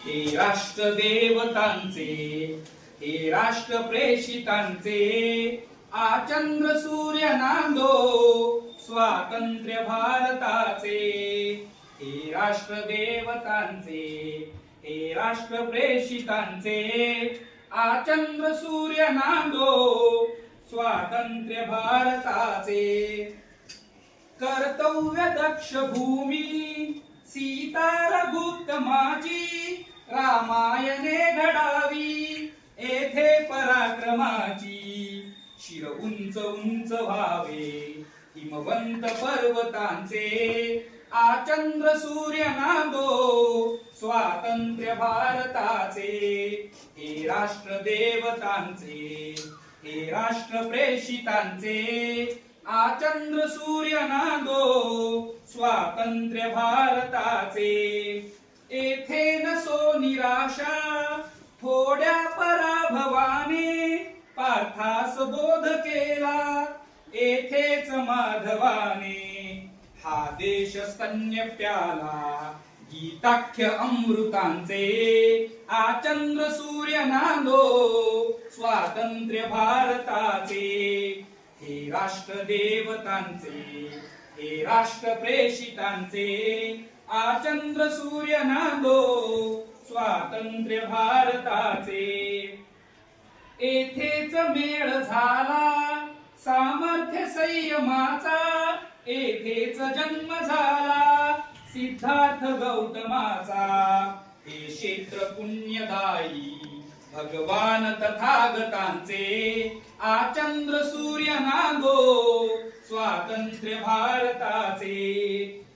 हे राष्ट्र देवतांचे, हे राष्ट्र प्रेषितांचे, आचंद्र सूर्य नांदो स्वातंत्र्य भारताचे. हे राष्ट्र देवतांचे, हे राष्ट्र प्रेषितांचे, आचंद्र सूर्य नांदो स्वातंत्र्य भारताचे. कर्तव्य दक्ष भूमी सीता रघुत्तमाची, रामायणे घडावी येथे पराक्रमाची. शिर उंच उंच व्हावे हिमवंत पर्वतांचे, आचंद्र सूर्य नांदो स्वातंत्र्य भारताचे. हे राष्ट्र देवतांचे, हे राष्ट्र प्रेषितांचे, आचंद्र सूर्य नांदो स्वातंत्र्य भारताचे. येथे नसो निराशा थोड्या पराभवाने, पार्थास बोध केला येथेच माधवाने. हा देश स्तन्य प्याला गीताख्य अमृतांचे, आचंद्र सूर्य नांदो स्वातंत्र्य भारताचे. हे राष्ट्र देवतांचे, हे राष्ट्र प्रेषितांचे, आचंद्र सूर्य नांदो स्वातंत्र्य भारताचे. येथेच मेळ झाला सामर्थ्य संयमाचा, येथेच जन्म झाला सिद्धार्थ गौतमाचा. हे क्षेत्र पुण्यदायी भगवान तथागतांचे, आचंद्र सूर्य नांदो स्वातंत्र्य भारताचे.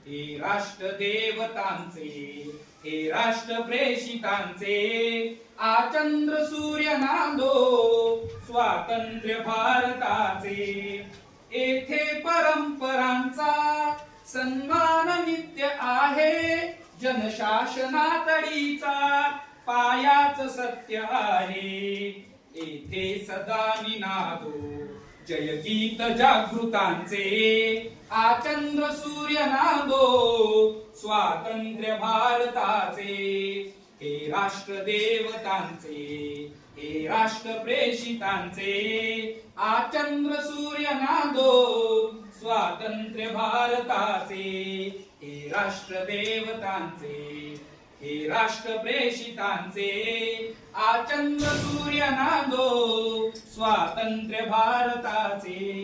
हे राष्ट्र देवतांचे, हे राष्ट्र प्रेषितांचे, आचंद्र सूर्य नांदो स्वातंत्र्य भारताचे. येथे परंपरांचा सन्मान नित्य आहे, जनशासनातडीचा पायाच सत्य आहे. येथे सदा निनादो जय गीत जागृतांचे, आचंद्र सूर्य नांदो स्वातंत्र्य भारताचे. हे राष्ट्र देवतांचे, हे राष्ट्र प्रेषितांचे, आचंद्र सूर्य नांदो स्वातंत्र्य भारताचे. हे राष्ट्र देवतांचे, हे राष्ट्र प्रेषितांचे, आचंद्र सूर्य नांदो स्वातंत्र्य भारताचे.